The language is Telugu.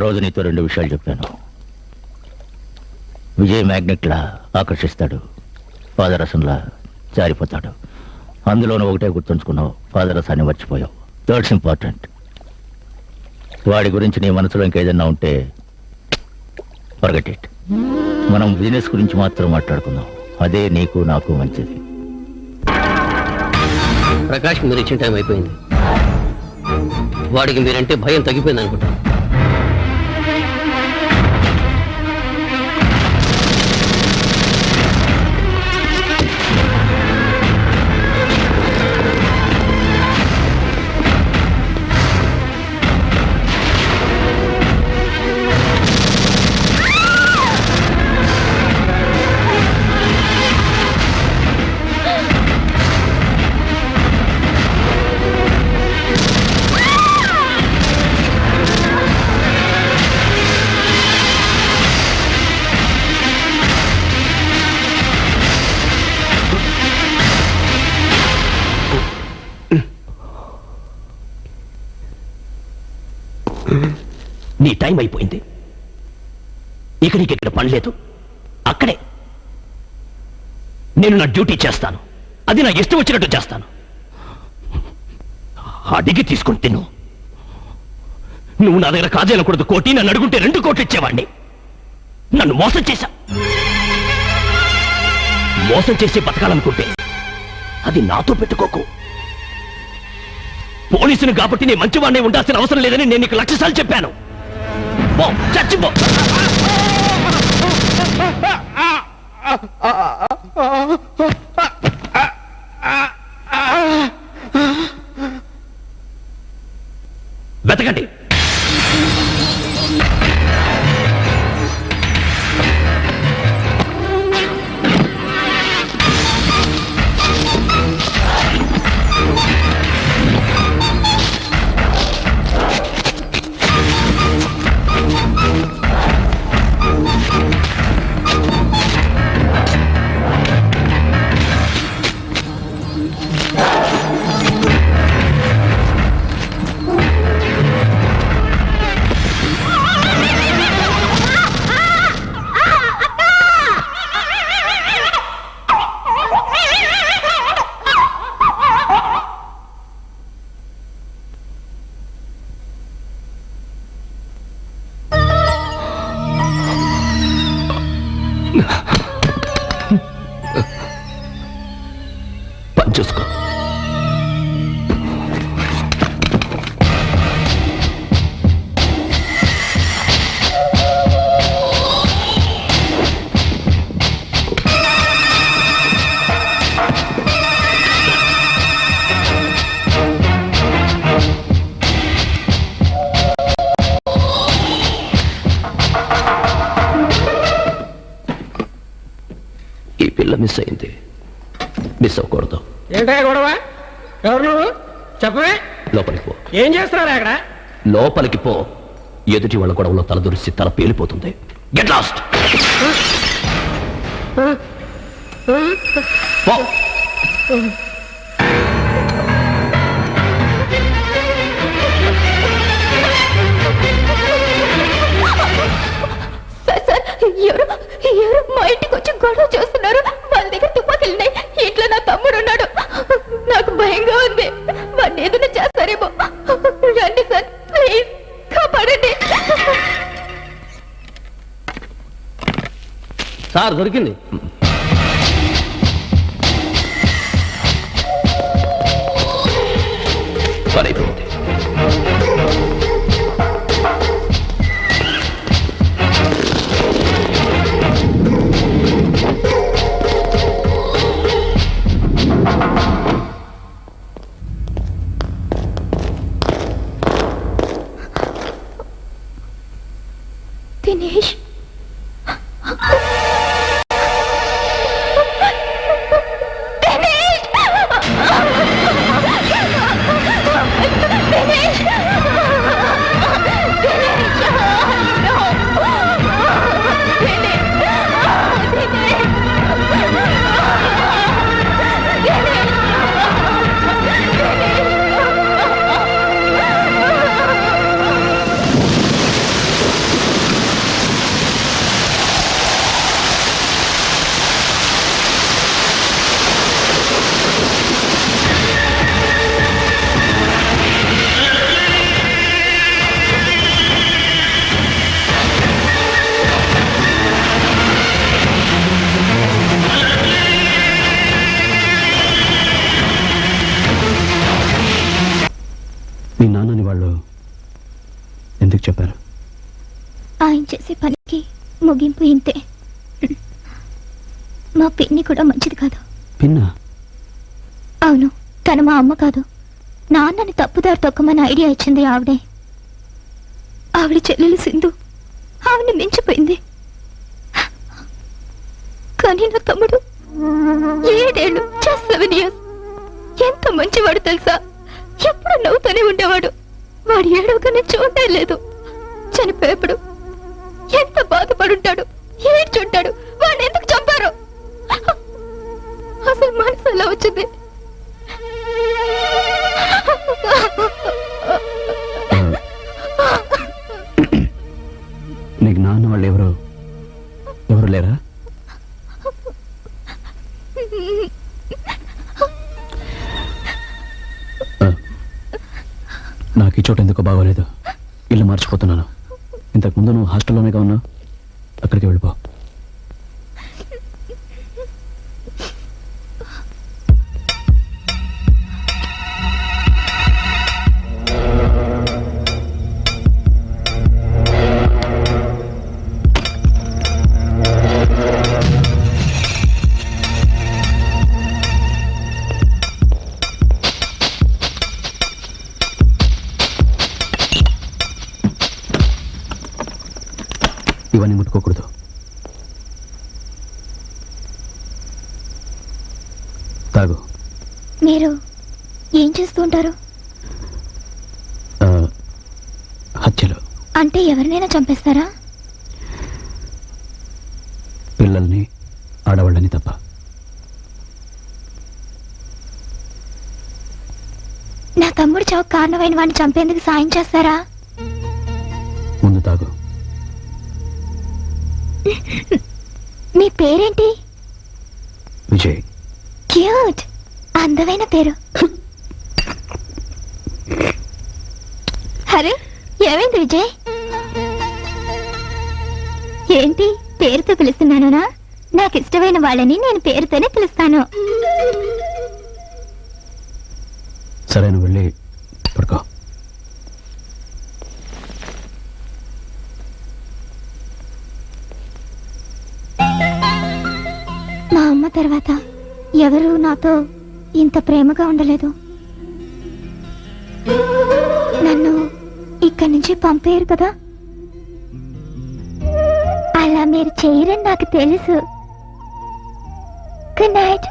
రోజు నీతో 2 విషయాలు చెప్పాను. విజయ్ మ్యాగ్నెట్లా ఆకర్షిస్తాడు, పాదరసంలా జారిపోతాడు. అందులోనూ ఒకటే గుర్తుంచుకున్నావు, పాదరసాన్ని మర్చిపోయావు. That's important. వాడి గురించి నీ మనసులో ఇంకేదన్నా ఉంటే ఫర్గెట్ ఇట్. మనం బిజినెస్ గురించి మాత్రం మాట్లాడుకుందాం. అదే నీకు నాకు మంచిది. ప్రకాష్ మీరు ఇచ్చిన టైం అయిపోయింది. వాడికి మీరంటే భయం తగ్గిపోయింది అనుకుంటా. నీ టైం అయిపోయింది. ఇక నీకెక్కడ పని లేదు. అక్కడే నేను నా డ్యూటీ చేస్తాను. అది నా ఇష్టం వచ్చినట్టు చేస్తాను. అడిగి తీసుకుని తిను. నువ్వు నా దగ్గర కాజేయకూడదు కోటి, నన్ను అడుగుంటే 2 కోట్లు ఇచ్చేవాడిని. నన్ను మోసం చేశా. మోసం చేసి బతకాలనుకుంటే అది నాతో పెట్టుకోకు. పోలీసుని కాబట్టి నేను మంచివాడిని ఉండాల్సిన అవసరం లేదని నేను నీకు 1,00,000 సార్లు చెప్పాను. పో, చచ్చిపో. వెతకండి. పని చూసుకో. ఈ పిల్ల మిస్ అయింది. మిస్ అవ్వకూడదు. ఏంటా గొడవ? ఎవరు నువ్వు? చెప్పవే. లోపలికి పో. ఏం చేస్తున్నారు అక్కడ? లోపలికి పో. ఎదుటి వాళ్ళ గొడవలో తలదొరిసి తల పేలిపోతుంది. Get lost. పో. ఎవరు మా ఇంటికి వచ్చి గొడవ చేస్తున్నారు. వాళ్ళ దగ్గర తుపాకీలు ఉన్నాయి. ఇంట్లో నా తమ్ముడు ఉన్నాడు. నాకు భయంగా ఉంది. వాడిని ఏదైనా చేస్తారేమో. రండి సార్, ప్లీజ్ కాపాడండి. సార్ దొరికింది. అయిపోయింది. దినేష్, దినేష్ ముగింపు ఇంతే. మా పిన్ని కూడా మంచిది కాదు. పిన్నా? అవును, తను మా అమ్మ కాదు. నాన్నని తప్పుదారి తొక్కమని ఐడియా ఇచ్చింది ఆవిడే. ఆవిడ చెల్లెలు సింధు ఆవిడని మించిపోయింది. కానీ నా తమ్ముడు 7 ఏళ్ళు, just 7 years. ఎంత మంచివాడు తెలుసా? ఎప్పుడు నవ్వుతూనే ఉండేవాడు. వాడు ఏడవగానే చూడటం లేదు. చనిపోయేప్పుడు ఎంత బాధపడుంటాడు, ఏడ్చుంటాడు. వాడిని ఎందుకు చంపారు? అసలు మనసు ఎలా వచ్చింది? నీకు నాన్న వాళ్ళు ఎవరు లేరా? నాకు ఈ చోట ఎందుకో బాగోలేదు. ఇల్లు మార్చిపోతున్నాను. ఇంతకుముందు నువ్వు హాస్టల్లోనేగా ఉన్నావు, అక్కడికి వెళ్ళిపో. ఇవన్నీ ముట్టుకోకూడదు. తాగు. మీరు ఏం చేస్తూ ఉంటారు? హత్యలు. అంటే ఎవరినైనా చంపేస్తారా? పిల్లల్ని, ఆడవాళ్ళని తప్ప. నా తమ్ముడు చావు కారణమైన వాడిని చంపేందుకు సాయం చేస్తారా? ముందు తాగు. మీ పేరేంటి? విజయ్. క్యూట్, అందమైన పేరు. అరే, ఏమైంది విజయ్? ఏంటి పేరుతో పిలుస్తున్నానా? నాకు ఇష్టమైన వాళ్ళని నేను పేరుతోనే పిలుస్తాను. సరే, నువ్వు వెళ్ళి పడుకో. మా అమ్మ తర్వాత ఎవరు నాతో ఇంత ప్రేమగా ఉండలేదు. నన్ను ఇక్కడి నుంచి పంపేరు కదా. అలా మీరు చేయరని నాకు తెలుసు. Good night.